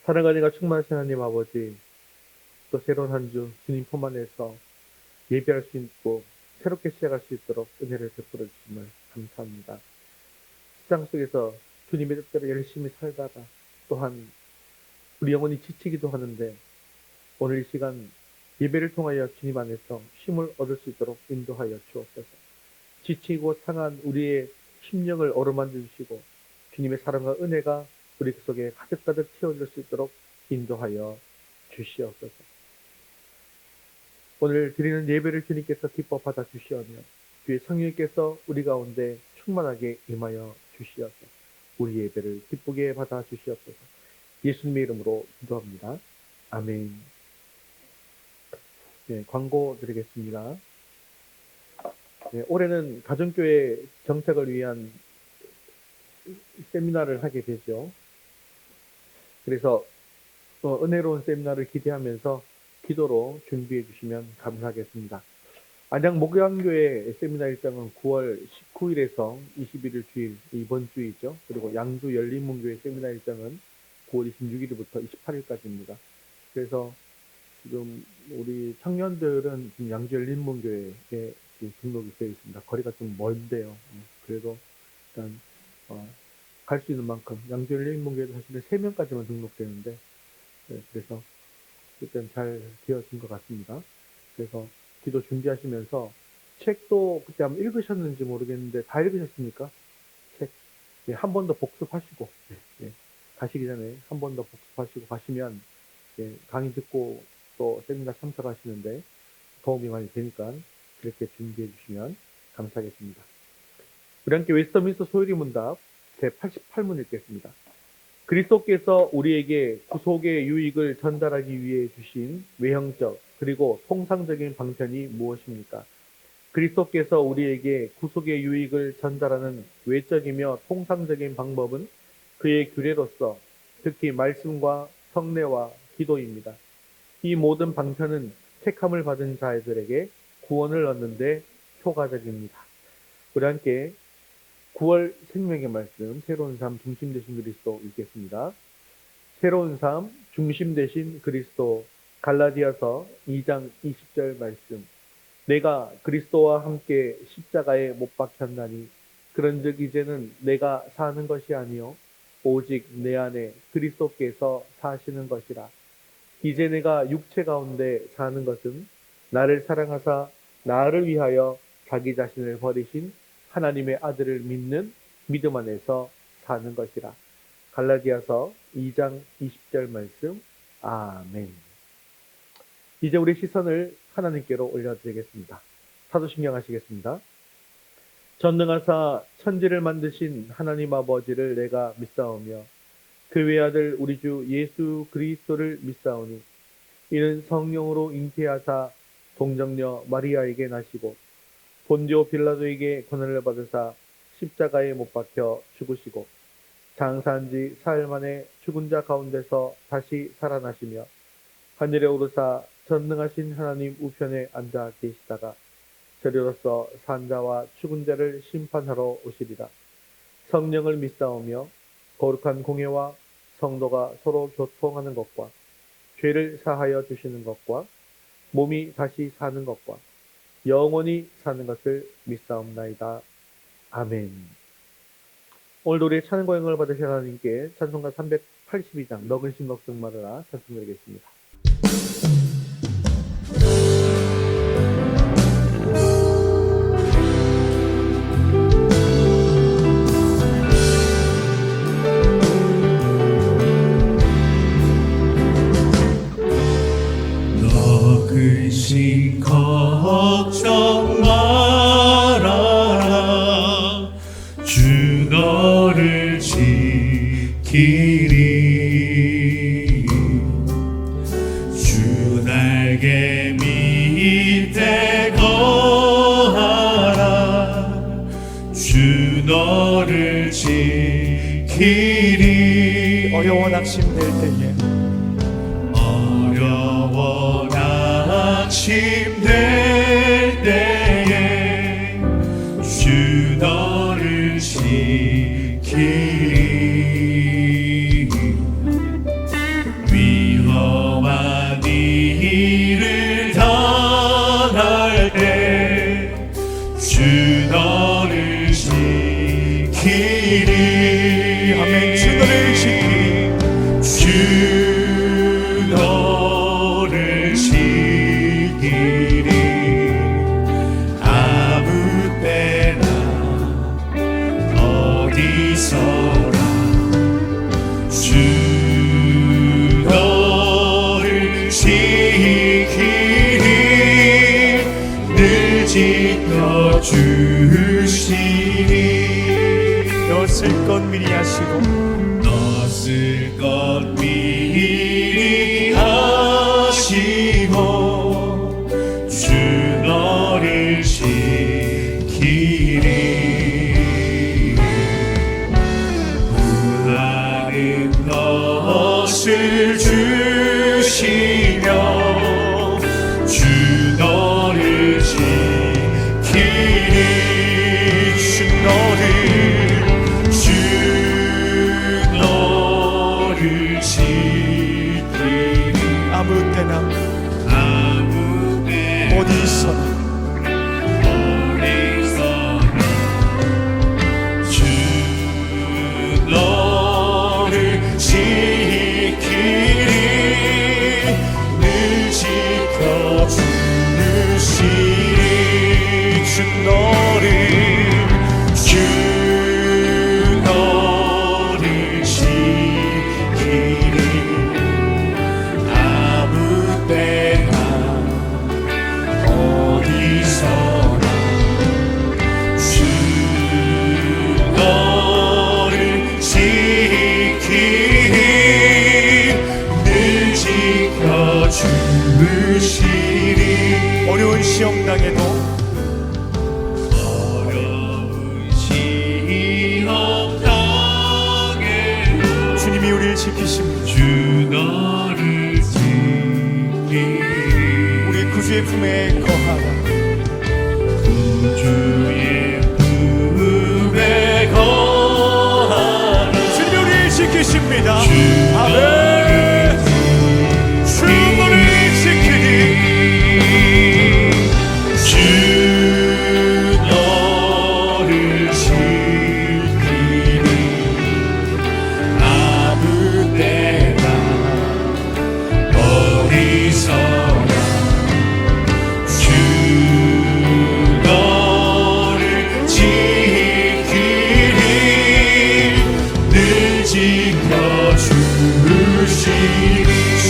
사랑과 은혜가 충만하신 하나님 아버지, 또 새로운 한 주 주님 품 안에서 예배할 수 있고 새롭게 시작할 수 있도록 은혜를 베풀어 주심을 감사합니다. 세상 속에서 주님의 뜻대로 열심히 살다가 또한 우리 영혼이 지치기도 하는데, 오늘 이 시간 예배를 통하여 주님 안에서 힘을 얻을 수 있도록 인도하여 주옵소서. 지치고 상한 우리의 심령을 어루만져 주시고 주님의 사랑과 은혜가 우리 속에 가득가득 채워질 수 있도록 인도하여 주시옵소서. 오늘 드리는 예배를 주님께서 기뻐 받아 주시오며 주의 성령께서 우리 가운데 충만하게 임하여 주시어서 우리 예배를 기쁘게 받아 주시옵소서. 예수님의 이름으로 기도합니다. 아멘. 네, 광고 드리겠습니다. 네, 올해는 가정교회 정착을 위한 세미나를 하게 되죠. 그래서 은혜로운 세미나를 기대하면서 기도로 준비해 주시면 감사하겠습니다. 안양 목양교회 세미나 일정은 9월 19일에서 21일 주일, 이번 주이죠. 그리고 양주 열린문교회 세미나 일정은 9월 26일부터 28일까지입니다. 그래서 지금 우리 청년들은 지금 양주 열린문교회에 지금 등록이 되어 있습니다. 거리가 좀 멀대요. 그래도 일단 갈 수 있는 만큼, 양주 열린문교회도 사실은 3명까지만 등록되는데, 그래서 일단 잘 되어진 것 같습니다. 그래서 기도 준비하시면서 책도 그때 한번 읽으셨는지 모르겠는데 다 읽으셨습니까? 책. 예, 한 번 더 복습하시고, 가시기 전에 한 번 더 복습하시고 가시면, 강의 듣고 또 세미나 참석하시는데 도움이 많이 되니까 그렇게 준비해 주시면 감사하겠습니다. 우리 함께 웨스터민스터 소요리 문답 제88문 읽겠습니다. 그리스도께서 우리에게 구속의 유익을 전달하기 위해 주신 외형적 그리고 통상적인 방편이 무엇입니까? 그리스도께서 우리에게 구속의 유익을 전달하는 외적이며 통상적인 방법은 그의 규례로서 특히 말씀과 성례와 기도입니다. 이 모든 방편은 택함을 받은 자들에게 구원을 얻는 데 효과적입니다. 우리 함께 9월 생명의 말씀, 새로운 삶 중심 되신 그리스도 읽겠습니다. 새로운 삶 중심 되신 그리스도, 갈라디아서 2장 20절 말씀. 내가 그리스도와 함께 십자가에 못 박혔나니 그런즉 이제는 내가 사는 것이 아니요 오직 내 안에 그리스도께서 사시는 것이라. 이제 내가 육체 가운데 사는 것은 나를 사랑하사 나를 위하여 자기 자신을 버리신 하나님의 아들을 믿는 믿음 안에서 사는 것이라. 갈라디아서 2장 20절 말씀. 아멘. 이제 우리 시선을 하나님께로 올려드리겠습니다. 사도신경 하시겠습니다. 전능하사 천지를 만드신 하나님 아버지를 내가 믿사오며 그 외아들 우리 주 예수 그리스도를 믿사오니 이는 성령으로 잉태하사 동정녀 마리아에게 나시고 본디오 빌라도에게 고난을 받으사 십자가에 못 박혀 죽으시고 장사한 지 사흘 만에 죽은 자 가운데서 다시 살아나시며 하늘에 오르사 전능하신 하나님 우편에 앉아 계시다가 저리로서 산 자와 죽은 자를 심판하러 오시리라. 성령을 믿사오며 거룩한 공회와 성도가 서로 교통하는 것과 죄를 사하여 주시는 것과 몸이 다시 사는 것과 영원히 사는 것을 믿사옵나이다. 아멘. 오늘도 우리의 찬양과 영광을 받으실 하나님께 찬송가 382장 너근 심 걱정 말아라 찬송드리겠습니다. 너그신 걱정 말아라 주 너를 지키리 주 날개 밑에 거하라 주 너를 지키리 어려워 낙심될 때에 낙심될 때에 주 너를 지키리 넣었을 것 미리 하시고 넣었을 것 미리 하시고 주 너를 지키리 구하는 것을 주시며 주 너를 지키리 주 너를 지키리 아무 때나 아무 때 어디서나 어디서나 주 너를 지키리 늘 지켜주시리 주 너를 지키리 아무 때나 어디서나 주 너를 지키리 늘 지켜주시리 어려운 시험 당해도 어려운 시험 당해도 주님이 우리를 지키십니다. 주 너를 지키리 우리 구주의 품에 거하라. 주의 품에 거하라 주님이 우리를 지키십니다. 아멘. 주 너를 지키리 주 너를 지키리 아무 때나 어디서나 주 너를 지키리 늘 지켜주시리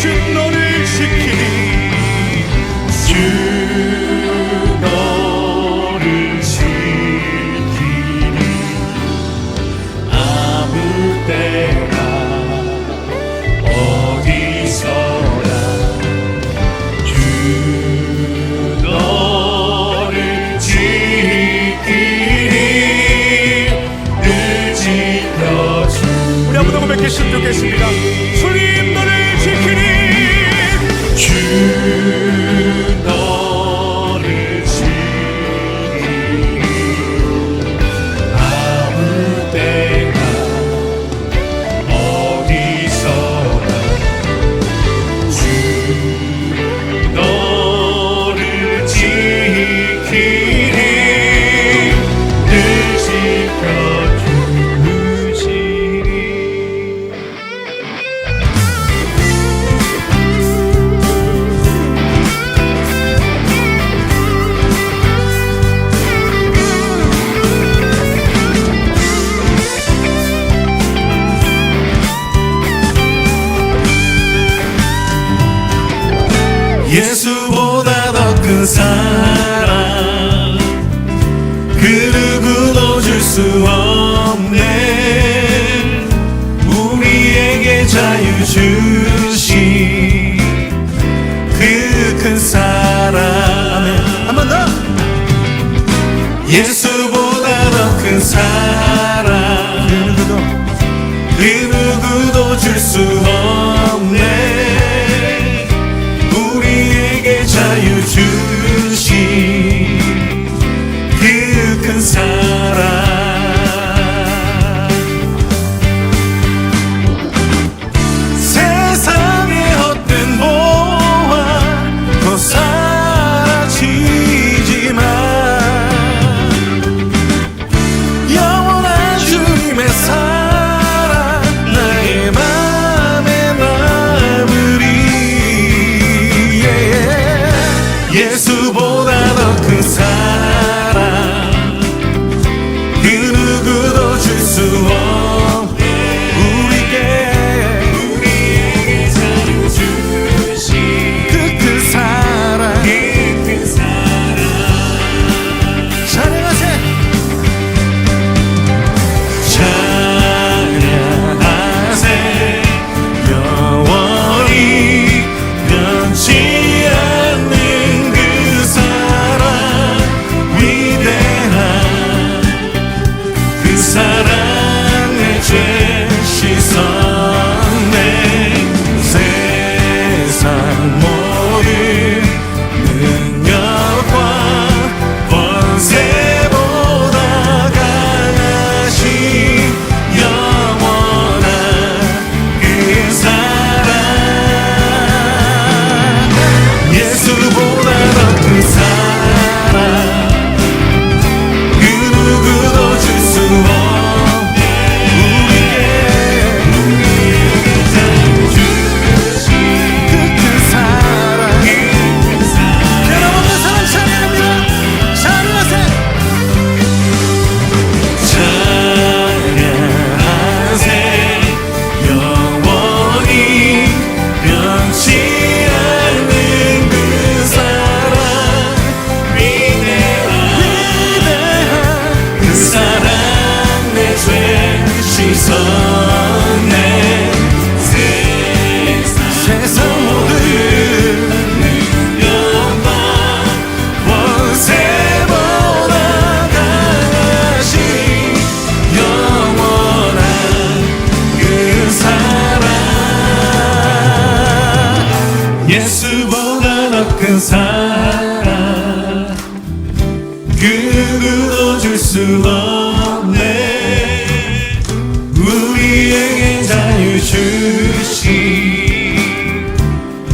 주 너를 지키리 주 너를 지키리 아무 때나 어디서나 주 너를 지키리 늘 지켜주시리 우리 한번 더 고백했으면 좋겠습니다. 주님 너를 지키리 주 너를 지키리 아무 때나 어디서나 주 너를 지키리 늘 지켜주시리 예수보다 더 큰 사랑 그 누구도 줄 수 없네 우리에게 자유 주신 그 큰 사랑 한 번 더 예수보다 더 큰 사랑 그 누구도 줄 수 없네 우리에게 자유 주신 그 큰 사랑 예수보다 더 큰 사랑 그 누구도 줄 수 없네 우리에게 자유 주신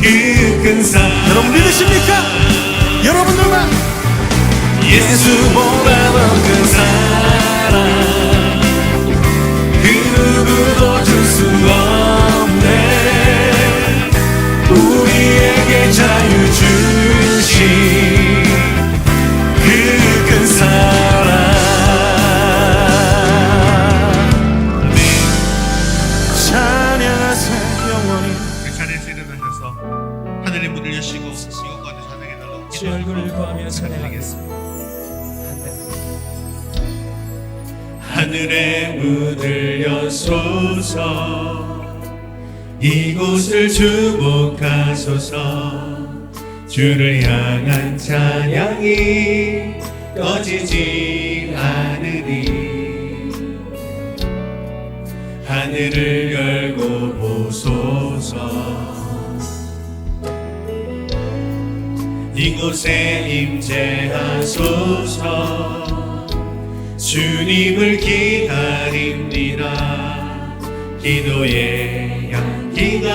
그 큰 사랑 여러분 믿으십니까? 여러분들만 예수보다 더 큰 사랑 그 누구도 줄 수 없네 우리에게 자유 주신 그 큰 사랑 찬양하세 영원히 그 자리에서 일어나셔서 하늘의 문을 여시고 이곳 가운데 찬양해달라고 주 얼굴을 구하며 찬양하겠습니다. 하늘의 문을 여소서 이곳을 주목하소서 주를 향한 찬양이 꺼지지 않으리 하늘을 열고 보소서 이곳에 임재하소서 주님을 기다립니다 기도의 향기가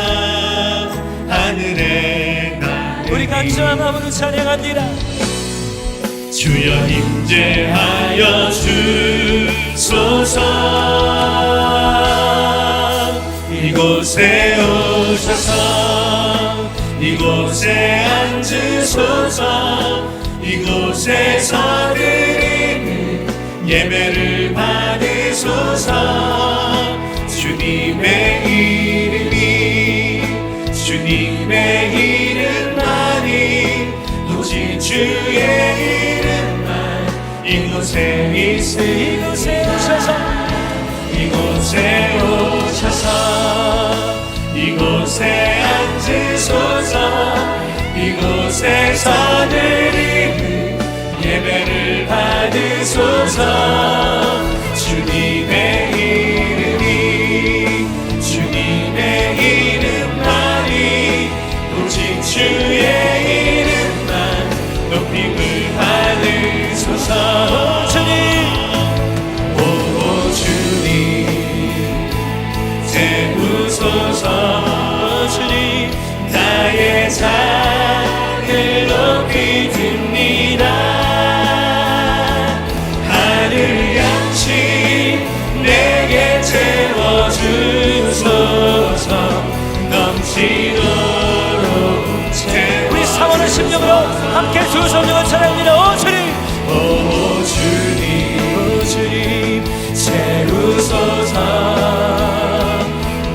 하늘에 가르니 우리 각자 마음으로 찬양합니다. 주여 임재하여 주소서 이곳에 오셔서 이곳에 앉으소서 이곳에서 드리는 예배를 받으소서 주님의 이름만이 오직 주의 이름만 이곳에 있으니 이곳에 오셔서 이곳에 오셔서 이곳에 앉으소서 이곳에서 드리는 예배를 받으소서 주님의 이름만이 오직 주의 이름만 높임을 받으소서 오 주님 채우소서 주님 나의 잔을 높이 듭니다 하늘 양식 내게 채워주소서 넘치도록 우리 사모는 심령으로 함께 주 성령을 찬양합니다. 오 주님 오 주님 채우소서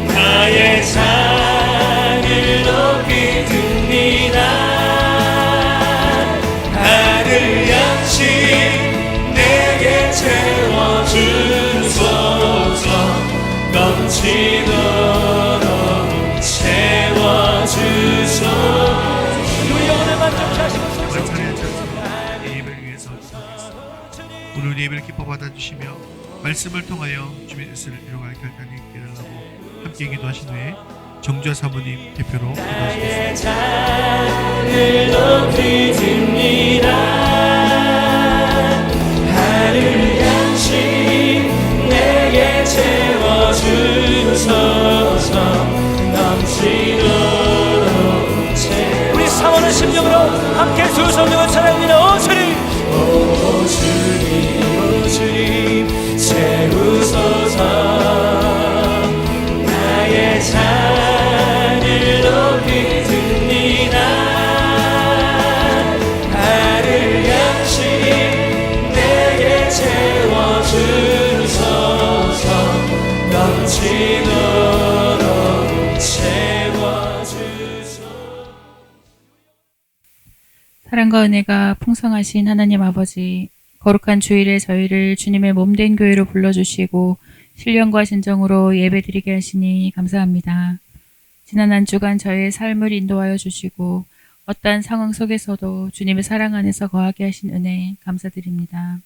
나의 잔을 높이 듭니다 하늘 양식 내게 채워주소서 넘치도록 채워주소서 우리 영혼을 만족케 하시고 오늘 찬양을 찬송하며 이 예배를 위해서 기도하겠습니다. 오늘 예배를 기뻐 받아주시며 말씀을 통하여 주님의 뜻을 이루어갈 결단이 있게 해달라고 함께 기도하신 후에 정주아 사모님 대표로 기도하시겠습니다. 나의 잔을 높이 듭니다 하늘 양식 내게 채워주소서 넘치도록 우리 사모는 심령으로 함께 주 성령을 찬양합니다. 오 주님 오 주님 채우소서 나의 잔을 높이 듭니다 하늘 양식 내게 채워주소서 넘치도록 채워주소서 사랑과 은혜가 풍성하신 하나님 아버지, 거룩한 주일에 저희를 주님의 몸된 교회로 불러주시고 신령과 진정으로 예배드리게 하시니 감사합니다. 지난 한 주간 저희의 삶을 인도하여 주시고 어떠한 상황 속에서도 주님의 사랑 안에서 거하게 하신 은혜 감사드립니다.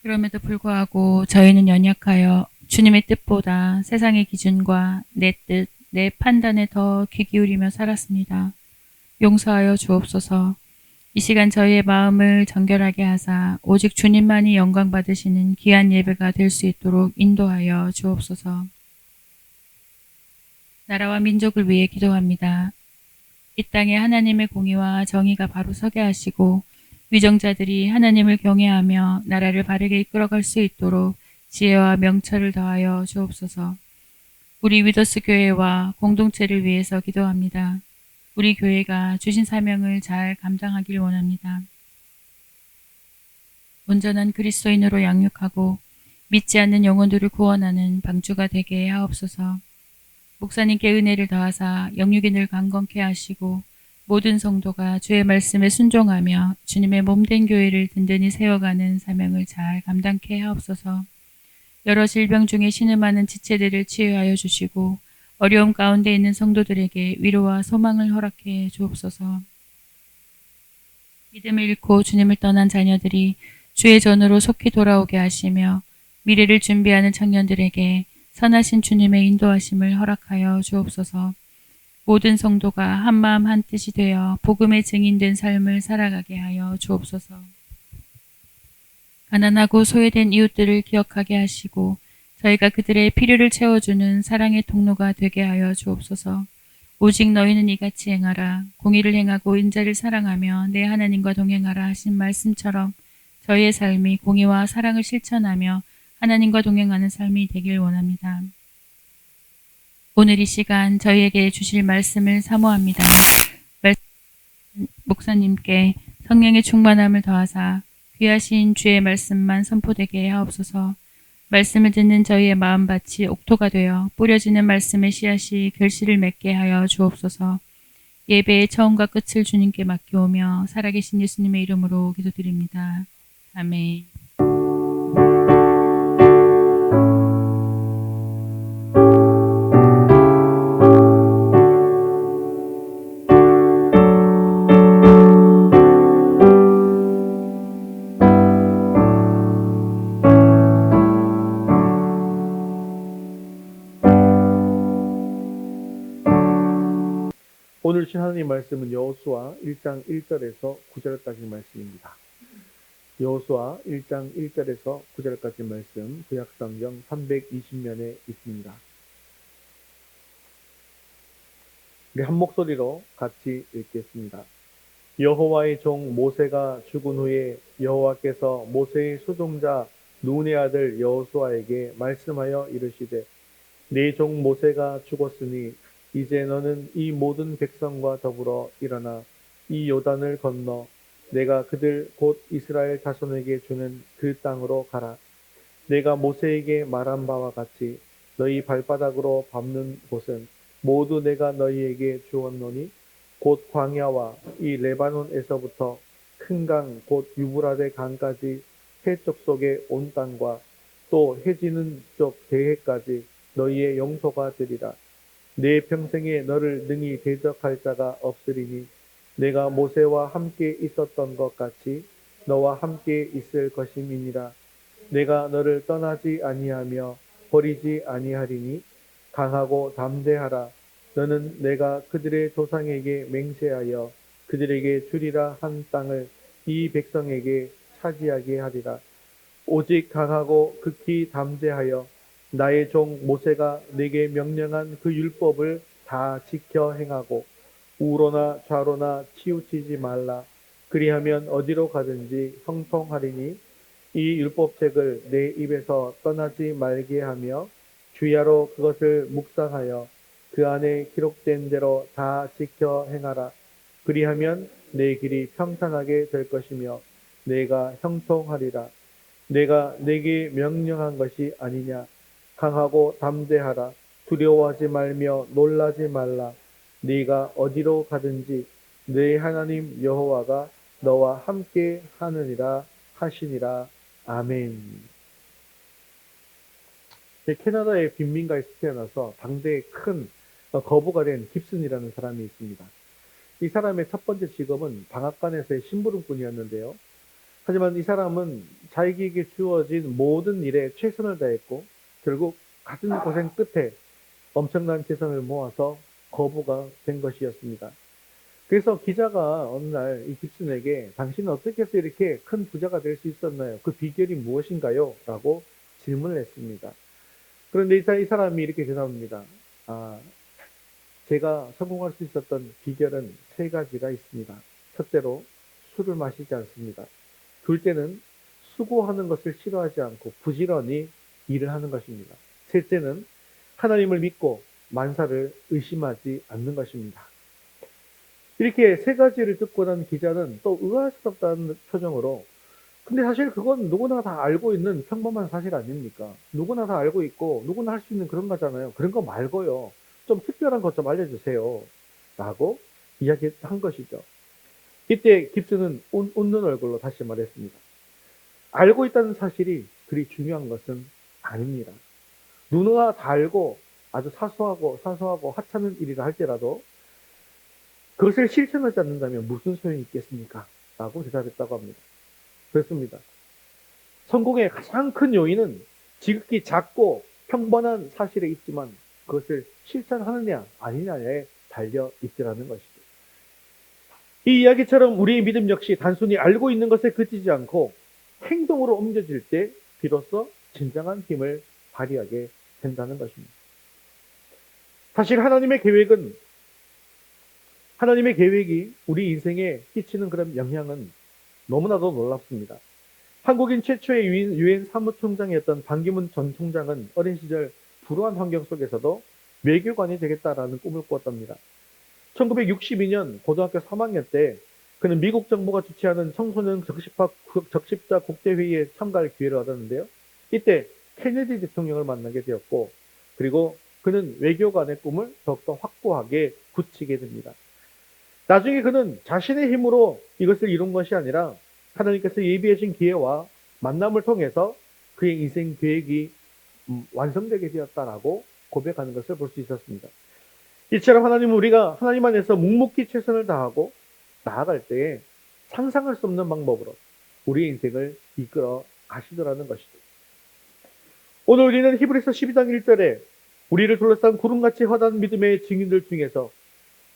그럼에도 불구하고 저희는 연약하여 주님의 뜻보다 세상의 기준과 내 뜻, 내 판단에 더 귀 기울이며 살았습니다. 용서하여 주옵소서. 이 시간 저희의 마음을 정결하게 하사 오직 주님만이 영광 받으시는 귀한 예배가 될 수 있도록 인도하여 주옵소서. 나라와 민족을 위해 기도합니다. 이 땅에 하나님의 공의와 정의가 바로 서게 하시고 위정자들이 하나님을 경외하며 나라를 바르게 이끌어갈 수 있도록 지혜와 명철을 더하여 주옵소서. 우리 위더스 교회와 공동체를 위해서 기도합니다. 우리 교회가 주신 사명을 잘 감당하길 원합니다. 온전한 그리스도인으로 양육하고 믿지 않는 영혼들을 구원하는 방주가 되게 하옵소서. 목사님께 은혜를 더하사 영육이 늘 강건케 하시고 모든 성도가 주의 말씀에 순종하며 주님의 몸된 교회를 든든히 세워가는 사명을 잘 감당케 하옵소서. 여러 질병 중에 신음하는 지체들을 치유하여 주시고 어려움 가운데 있는 성도들에게 위로와 소망을 허락해 주옵소서. 믿음을 잃고 주님을 떠난 자녀들이 주의 전으로 속히 돌아오게 하시며 미래를 준비하는 청년들에게 선하신 주님의 인도하심을 허락하여 주옵소서. 모든 성도가 한마음 한뜻이 되어 복음의 증인된 삶을 살아가게 하여 주옵소서. 가난하고 소외된 이웃들을 기억하게 하시고 저희가 그들의 필요를 채워주는 사랑의 통로가 되게 하여 주옵소서. 오직 너희는 이같이 행하라. 공의를 행하고 인자를 사랑하며 내 하나님과 동행하라 하신 말씀처럼 저희의 삶이 공의와 사랑을 실천하며 하나님과 동행하는 삶이 되길 원합니다. 오늘 이 시간 저희에게 주실 말씀을 사모합니다. 목사님께 성령의 충만함을 더하사 귀하신 주의 말씀만 선포되게 하옵소서. 말씀을 듣는 저희의 마음밭이 옥토가 되어 뿌려지는 말씀의 씨앗이 결실을 맺게 하여 주옵소서. 예배의 처음과 끝을 주님께 맡겨오며 살아계신 예수님의 이름으로 기도드립니다. 아멘. 오늘 주신 하나님 말씀은 여호수아 1장 1절에서 9절까지 말씀입니다. 여호수아 1장 1절에서 9절까지 말씀 구약성경 320면에 있습니다. 우리 한 목소리로 같이 읽겠습니다. 여호와의 종 모세가 죽은 후에 여호와께서 모세의 수종자 눈의 아들 여호수아에게 말씀하여 이르시되 네 종 모세가 죽었으니 이제 너는 이 모든 백성과 더불어 일어나 이 요단을 건너 내가 그들 곧 이스라엘 자손에게 주는 그 땅으로 가라. 내가 모세에게 말한 바와 같이 너희 발바닥으로 밟는 곳은 모두 내가 너희에게 주었노니 곧 광야와 이 레바논에서부터 큰 강 곧 유브라데 강까지 해쪽 속의 온 땅과 또 해지는 쪽 대해까지 너희의 영토가 되리라. 내 평생에 너를 능히 대적할 자가 없으리니 내가 모세와 함께 있었던 것 같이 너와 함께 있을 것임이니라. 내가 너를 떠나지 아니하며 버리지 아니하리니 강하고 담대하라. 너는 내가 그들의 조상에게 맹세하여 그들에게 주리라 한 땅을 이 백성에게 차지하게 하리라. 오직 강하고 극히 담대하여 나의 종 모세가 내게 명령한 그 율법을 다 지켜 행하고 우로나 좌로나 치우치지 말라. 그리하면 어디로 가든지 형통하리니 이 율법책을 내 입에서 떠나지 말게 하며 주야로 그것을 묵상하여 그 안에 기록된 대로 다 지켜 행하라. 그리하면 내 길이 평탄하게 될 것이며 내가 형통하리라. 내가 내게 명령한 것이 아니냐. 강하고 담대하라. 두려워하지 말며 놀라지 말라. 네가 어디로 가든지 네 하나님 여호와가 너와 함께 하느니라 하시니라. 아멘. 캐나다의 빈민가에서 태어나서 당대에 큰 거부가 된 깁슨이라는 사람이 있습니다. 이 사람의 첫 번째 직업은 방앗간에서의 심부름꾼이었는데요. 하지만 이 사람은 자기에게 주어진 모든 일에 최선을 다했고 결국 같은 고생 끝에 엄청난 재산을 모아서 거부가 된 것이었습니다. 그래서 기자가 어느 날 이 깁슨에게 당신은 어떻게 해서 이렇게 큰 부자가 될 수 있었나요? 그 비결이 무엇인가요? 라고 질문을 했습니다. 그런데 이 사람이 이렇게 대답합니다. 제가 성공할 수 있었던 비결은 3가지가 있습니다. 첫째로 술을 마시지 않습니다. 둘째는 수고하는 것을 싫어하지 않고 부지런히 일을 하는 것입니다. 셋째는 하나님을 믿고 만사를 의심하지 않는 것입니다. 이렇게 3가지를 듣고 난 기자는 또 의아스럽다는 표정으로, 근데 사실 그건 누구나 다 알고 있는 평범한 사실 아닙니까? 누구나 다 알고 있고 누구나 할 수 있는 그런 거잖아요. 그런 거 말고요, 좀 특별한 것 좀 알려주세요 라고 이야기한 것이죠. 이때 깁슨은 웃는 얼굴로 다시 말했습니다. 알고 있다는 사실이 그리 중요한 것은 아닙니다. 누구나 다 알고 아주 사소하고 하찮은 일이라 할지라도 그것을 실천하지 않는다면 무슨 소용이 있겠습니까? 라고 대답했다고 합니다. 그렇습니다. 성공의 가장 큰 요인은 지극히 작고 평범한 사실에 있지만 그것을 실천하느냐 아니냐에 달려 있더라는 것이죠. 이 이야기처럼 우리의 믿음 역시 단순히 알고 있는 것에 그치지 않고 행동으로 옮겨질 때 비로소 진정한 힘을 발휘하게 된다는 것입니다. 사실 하나님의 계획이 우리 인생에 끼치는 그런 영향은 너무나도 놀랍습니다. 한국인 최초의 유엔 사무총장이었던 반기문 전 총장은 어린 시절 불우한 환경 속에서도 외교관이 되겠다라는 꿈을 꾸었답니다. 1962년 고등학교 3학년 때 그는 미국 정부가 주최하는 청소년 적십자 국제회의에 참가할 기회를 얻었는데요. 이때 케네디 대통령을 만나게 되었고, 그리고 그는 외교관의 꿈을 더욱더 확고하게 굳히게 됩니다. 나중에 그는 자신의 힘으로 이것을 이룬 것이 아니라 하나님께서 예비하신 기회와 만남을 통해서 그의 인생 계획이 완성되게 되었다라고 고백하는 것을 볼 수 있었습니다. 이처럼 하나님은 우리가 하나님 안에서 묵묵히 최선을 다하고 나아갈 때에 상상할 수 없는 방법으로 우리의 인생을 이끌어 가시더라는 것이죠. 오늘 우리는 히브리서 12장 1절에 우리를 둘러싼 구름같이 허다한 믿음의 증인들 중에서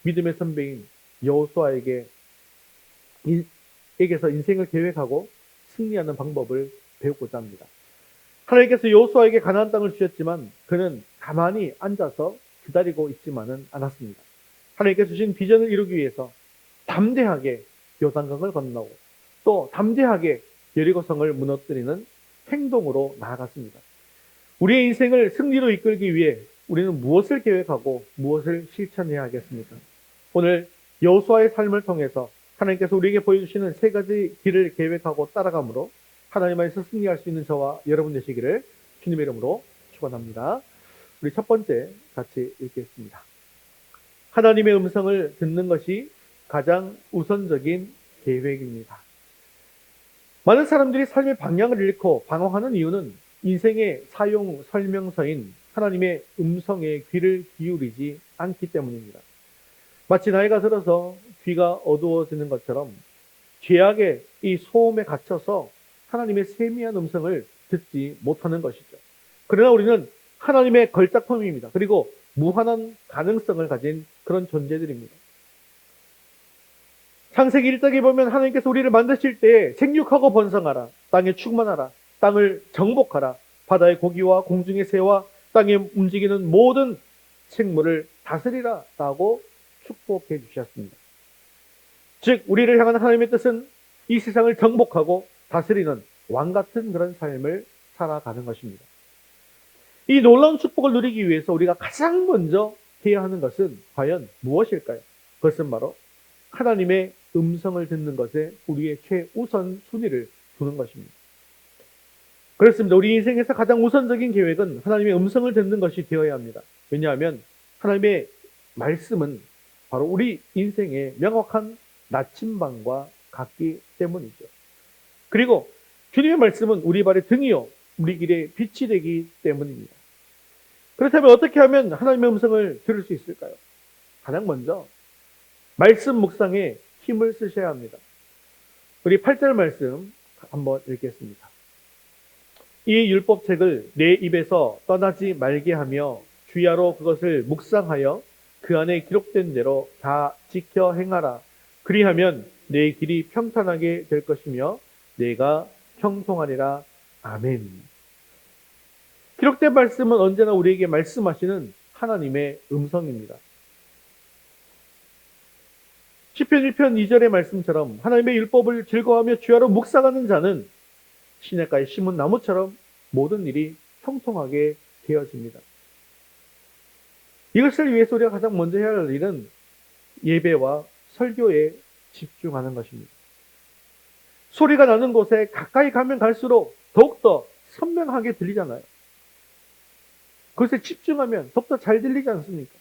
믿음의 선배인 여호수아에게서 인생을 계획하고 승리하는 방법을 배우고자 합니다. 하나님께서 여호수아에게 가나안 땅을 주셨지만 그는 가만히 앉아서 기다리고 있지만은 않았습니다. 하나님께서 주신 비전을 이루기 위해서 담대하게 요단강을 건너고 또 담대하게 여리고성을 무너뜨리는 행동으로 나아갔습니다. 우리의 인생을 승리로 이끌기 위해 우리는 무엇을 계획하고 무엇을 실천해야 하겠습니까? 오늘 여호수아의 삶을 통해서 하나님께서 우리에게 보여주시는 3가지 길을 계획하고 따라감으로 하나님 안에서 승리할 수 있는 저와 여러분 되시기를 주님의 이름으로 축원합니다. 우리 첫 번째 같이 읽겠습니다. 하나님의 음성을 듣는 것이 가장 우선적인 계획입니다. 많은 사람들이 삶의 방향을 잃고 방황하는 이유는 인생의 사용 설명서인 하나님의 음성에 귀를 기울이지 않기 때문입니다. 마치 나이가 들어서 귀가 어두워지는 것처럼 죄악의 이 소음에 갇혀서 하나님의 세미한 음성을 듣지 못하는 것이죠. 그러나 우리는 하나님의 걸작품입니다. 그리고 무한한 가능성을 가진 그런 존재들입니다. 창세기 1장에 보면 하나님께서 우리를 만드실 때 생육하고 번성하라, 땅에 충만하라, 땅을 정복하라, 바다의 고기와 공중의 새와 땅에 움직이는 모든 생물을 다스리라 라고 축복해 주셨습니다. 즉 우리를 향한 하나님의 뜻은 이 세상을 정복하고 다스리는 왕같은 그런 삶을 살아가는 것입니다. 이 놀라운 축복을 누리기 위해서 우리가 가장 먼저 해야 하는 것은 과연 무엇일까요? 그것은 바로 하나님의 음성을 듣는 것에 우리의 최우선 순위를 두는 것입니다. 그렇습니다. 우리 인생에서 가장 우선적인 계획은 하나님의 음성을 듣는 것이 되어야 합니다. 왜냐하면 하나님의 말씀은 바로 우리 인생의 명확한 나침반과 같기 때문이죠. 그리고 주님의 말씀은 우리 발의 등이요 우리 길의 빛이 되기 때문입니다. 그렇다면 어떻게 하면 하나님의 음성을 들을 수 있을까요? 가장 먼저 말씀 묵상에 힘을 쓰셔야 합니다. 우리 8절 말씀 한번 읽겠습니다. 이 율법책을 내 입에서 떠나지 말게 하며 주야로 그것을 묵상하여 그 안에 기록된 대로 다 지켜 행하라. 그리하면 내 길이 평탄하게 될 것이며 내가 형통하리라. 아멘. 기록된 말씀은 언제나 우리에게 말씀하시는 하나님의 음성입니다. 시편 1편 2절의 말씀처럼 하나님의 율법을 즐거워하며 주야로 묵상하는 자는 시냇가에 심은 나무처럼 모든 일이 형통하게 되어집니다. 이것을 위해서 우리가 가장 먼저 해야 할 일은 예배와 설교에 집중하는 것입니다. 소리가 나는 곳에 가까이 가면 갈수록 더욱더 선명하게 들리잖아요. 그것에 집중하면 더욱더 잘 들리지 않습니까?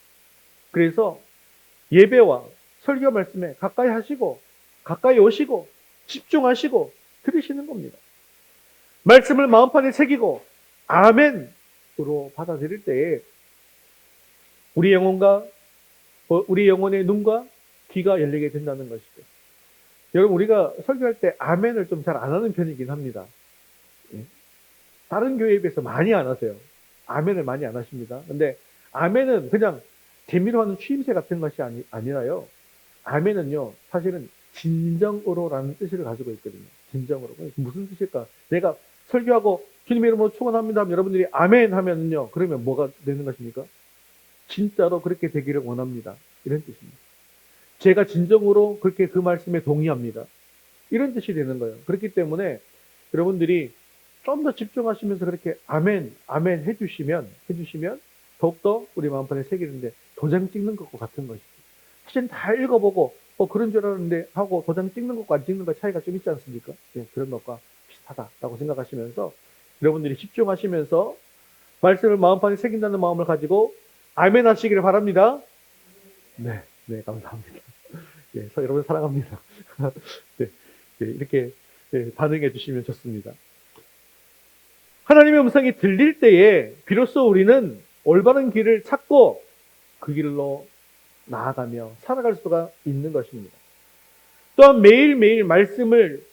그래서 예배와 설교 말씀에 가까이 하시고 가까이 오시고 집중하시고 들으시는 겁니다. 말씀을 마음판에 새기고 아멘으로 받아들일 때에 우리 영혼의 눈과 귀가 열리게 된다는 것이죠. 여러분, 우리가 설교할 때 아멘을 좀 잘 안 하는 편이긴 합니다. 다른 교회에 비해서 많이 안 하세요. 아멘을 많이 안 하십니다. 근데 아멘은 그냥 재미로 하는 추임새 같은 것이 아니라요. 아멘은요, 사실은 진정으로라는 뜻을 가지고 있거든요. 진정으로. 무슨 뜻일까? 내가 설교하고 주님의 이름으로 축원합니다 하면 여러분들이 아멘 하면은요, 그러면 뭐가 되는 것입니까? 진짜로 그렇게 되기를 원합니다. 이런 뜻입니다. 제가 진정으로 그렇게 그 말씀에 동의합니다. 이런 뜻이 되는 거예요. 그렇기 때문에 여러분들이 좀 더 집중하시면서 그렇게 아멘, 아멘 해주시면 더욱더 우리 마음판에 새기는데 도장 찍는 것과 같은 것이죠. 사실 다 읽어보고 그런 줄 알았는데 하고 도장 찍는 것과 안 찍는 것 차이가 좀 있지 않습니까? 네, 그런 것과 비슷하다라고 생각하시면서 여러분들이 집중하시면서 말씀을 마음판에 새긴다는 마음을 가지고 아멘 하시기를 바랍니다. 네, 감사합니다. 예, 여러분 사랑합니다. 네, 이렇게 반응해 주시면 좋습니다. 하나님의 음성이 들릴 때에 비로소 우리는 올바른 길을 찾고 그 길로 나아가며 살아갈 수가 있는 것입니다. 또한 매일매일 말씀을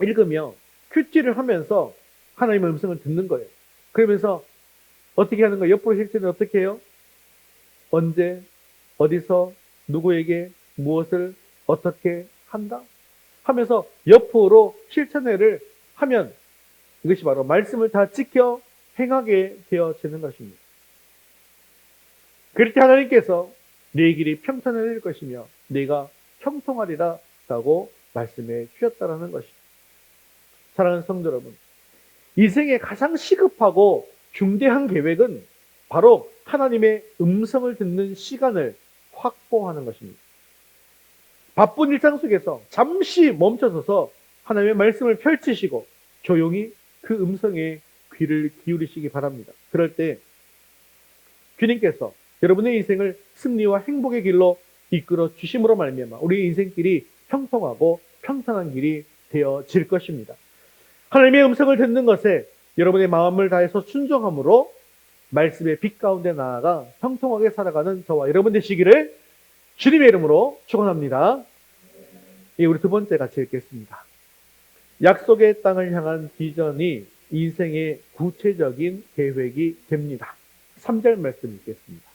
읽으며 큐티를 하면서 하나님의 음성을 듣는 거예요. 그러면서 어떻게 하는 거예요? 옆으로 실천을 어떻게 해요? 언제, 어디서, 누구에게, 무엇을 어떻게 한다? 하면서 옆으로 실천회를 하면 이것이 바로 말씀을 다 지켜 행하게 되어지는 것입니다. 그럴 때 하나님께서 내 길이 평탄해질 것이며 내가 형통하리라 라고 말씀해 주셨다라는 것입니다. 사랑하는 성도 여러분, 인생의 가장 시급하고 중대한 계획은 바로 하나님의 음성을 듣는 시간을 확보하는 것입니다. 바쁜 일상 속에서 잠시 멈춰서서 하나님의 말씀을 펼치시고 조용히 그 음성에 귀를 기울이시기 바랍니다. 그럴 때 주님께서 여러분의 인생을 승리와 행복의 길로 이끌어 주심으로 말미암아 우리의 인생길이 형통하고 평탄한 길이 되어질 것입니다. 하나님의 음성을 듣는 것에 여러분의 마음을 다해서 순종함으로 말씀의 빛 가운데 나아가 형통하게 살아가는 저와 여러분 되시기를 주님의 이름으로 축원합니다. 우리 두 번째 같이 읽겠습니다. 약속의 땅을 향한 비전이 인생의 구체적인 계획이 됩니다. 3절 말씀 읽겠습니다.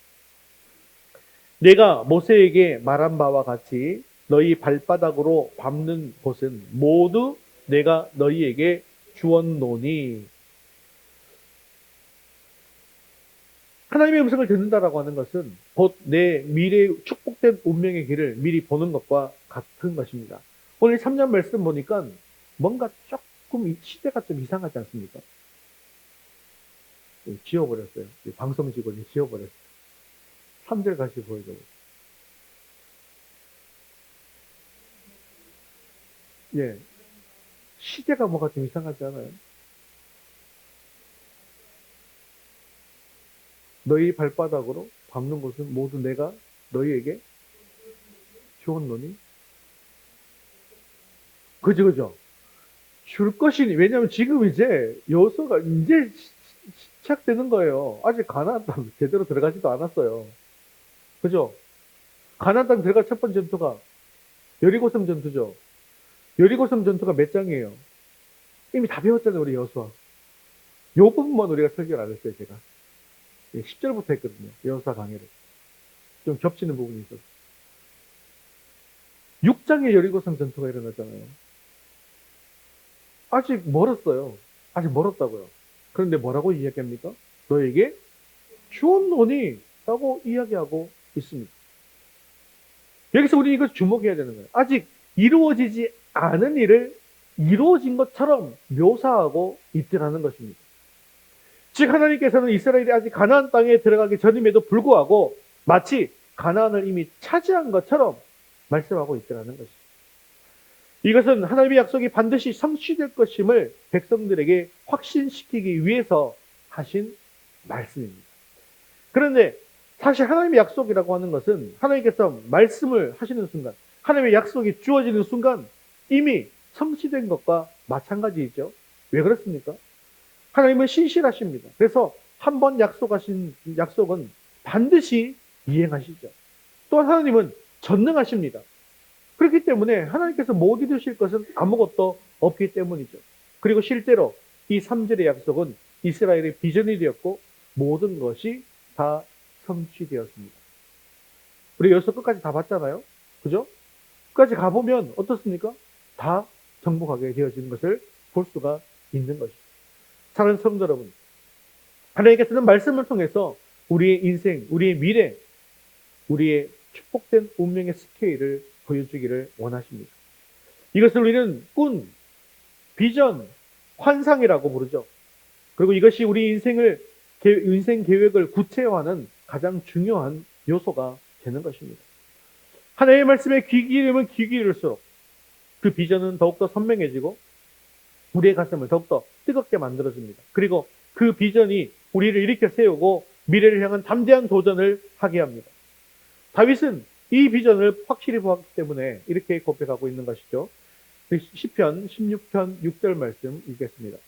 내가 모세에게 말한 바와 같이 너희 발바닥으로 밟는 곳은 모두 내가 너희에게 주었노니. 하나님의 음성을 듣는다라고 하는 것은 곧 내 미래의 축복된 운명의 길을 미리 보는 것과 같은 것입니다. 오늘 3절 말씀 보니까 뭔가 조금 시대가 좀 이상하지 않습니까? 지워버렸어요. 방송 직원이 지워버렸어요. 3절 다시 보여줘요. 예. 시대가 뭐가 좀 이상하지 않아요? 너희 발바닥으로 밟는 곳은 모두 내가 너희에게 주었노니. 그죠? 줄 것이니. 왜냐하면 지금 이제 여호수아가 이제 시작되는 거예요. 아직 가나안 땅 제대로 들어가지도 않았어요. 그죠? 가나안 땅 들어갈 첫 번째 전투가 여리고섬 전투죠. 여리고섬 전투가 몇 장이에요? 이미 다 배웠잖아요, 우리 여호수아. 요 부분만 우리가 설교를 안 했어요, 제가. 10절부터 했거든요. 여호수아 강해를. 좀 겹치는 부분이 있어서. 6장에 여리고성 전투가 일어났잖아요. 아직 멀었어요. 아직 멀었다고요. 그런데 뭐라고 이야기합니까? 너에게 주었노니 라고 이야기하고 있습니다. 여기서 우리 이거 주목해야 되는 거예요. 아직 이루어지지 않은 일을 이루어진 것처럼 묘사하고 있더라는 것입니다. 즉 하나님께서는 이스라엘이 아직 가나안 땅에 들어가기 전임에도 불구하고 마치 가나안을 이미 차지한 것처럼 말씀하고 있더라는 것입니다. 이것은 하나님의 약속이 반드시 성취될 것임을 백성들에게 확신시키기 위해서 하신 말씀입니다. 그런데 사실 하나님의 약속이라고 하는 것은 하나님께서 말씀을 하시는 순간, 하나님의 약속이 주어지는 순간 이미 성취된 것과 마찬가지이죠. 왜 그렇습니까? 하나님은 신실하십니다. 그래서 한 번 약속하신 약속은 반드시 이행하시죠. 또한 하나님은 전능하십니다. 그렇기 때문에 하나님께서 못 이루실 것은 아무것도 없기 때문이죠. 그리고 실제로 이 3절의 약속은 이스라엘의 비전이 되었고 모든 것이 다 성취되었습니다. 우리 여기서 끝까지 다 봤잖아요. 그죠? 끝까지 가보면 어떻습니까? 다 정복하게 되어지는 것을 볼 수가 있는 것이죠. 사랑하는 성도 여러분, 하나님께서는 말씀을 통해서 우리의 인생, 우리의 미래, 우리의 축복된 운명의 스케일을 보여주기를 원하십니다. 이것을 우리는 꿈, 비전, 환상이라고 부르죠. 그리고 이것이 우리 인생 계획을 구체화하는 가장 중요한 요소가 되는 것입니다. 하나님의 말씀에 귀 기울이면 귀 기울일수록 그 비전은 더욱더 선명해지고 우리의 가슴을 더욱더 뜨겁게 만들어줍니다. 그리고 그 비전이 우리를 일으켜 세우고 미래를 향한 담대한 도전을 하게 합니다. 다윗은 이 비전을 확실히 보았기 때문에 이렇게 고백하고 있는 것이죠. 시편 16편 6절 말씀 읽겠습니다.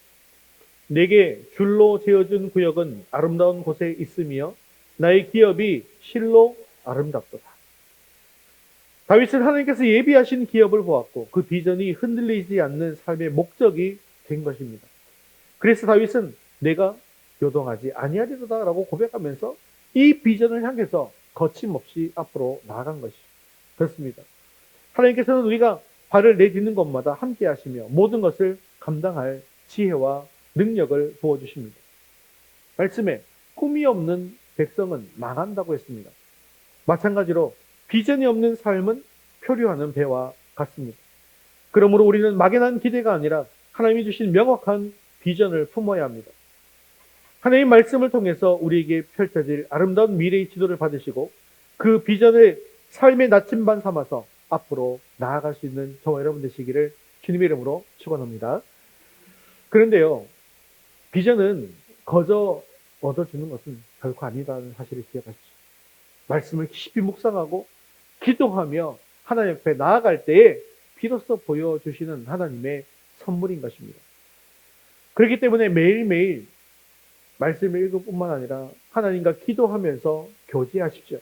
내게 줄로 재어준 구역은 아름다운 곳에 있으며 나의 기업이 실로 아름답도다. 다윗은 하나님께서 예비하신 기업을 보았고 그 비전이 흔들리지 않는 삶의 목적이 된 것입니다. 그래서 다윗은 내가 요동하지 아니하리로다 라고 고백하면서 이 비전을 향해서 거침없이 앞으로 나아간 것이 그렇습니다. 하나님께서는 우리가 발을 내딛는 것마다 함께 하시며 모든 것을 감당할 지혜와 능력을 부어주십니다. 말씀에 꿈이 없는 백성은 망한다고 했습니다. 마찬가지로 비전이 없는 삶은 표류하는 배와 같습니다. 그러므로 우리는 막연한 기대가 아니라 하나님이 주신 명확한 비전을 품어야 합니다. 하나님의 말씀을 통해서 우리에게 펼쳐질 아름다운 미래의 지도를 받으시고 그 비전을 삶의 나침반 삼아서 앞으로 나아갈 수 있는 저와 여러분 되시기를 주님의 이름으로 축원합니다. 그런데요, 비전은 거저 얻어주는 것은 결코 아니다는 사실을 기억하시죠. 말씀을 깊이 묵상하고 기도하며 하나님 앞에 나아갈 때에 비로소 보여주시는 하나님의 선물인 것입니다. 그렇기 때문에 매일매일 말씀을 읽을 뿐만 아니라 하나님과 기도하면서 교제하십시오.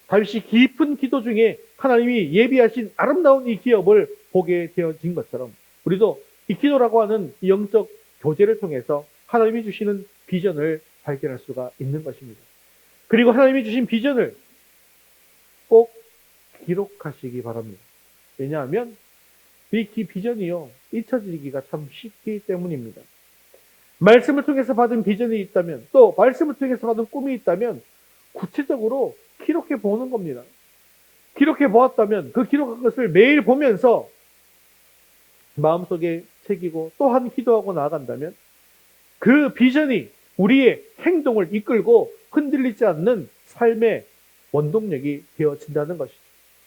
다윗이 깊은 기도 중에 하나님이 예비하신 아름다운 이 기업을 보게 되어진 것처럼 우리도 이 기도라고 하는 이 영적 교제를 통해서 하나님이 주시는 비전을 발견할 수가 있는 것입니다. 그리고 하나님이 주신 비전을 꼭 기록하시기 바랍니다. 왜냐하면 이 비전이요 잊혀지기가 참 쉽기 때문입니다. 말씀을 통해서 받은 비전이 있다면 또 말씀을 통해서 받은 꿈이 있다면 구체적으로 기록해 보는 겁니다. 기록해 보았다면 그 기록한 것을 매일 보면서 마음속에 새기고 또한 기도하고 나아간다면 그 비전이 우리의 행동을 이끌고 흔들리지 않는 삶의 원동력이 되어진다는 것이죠.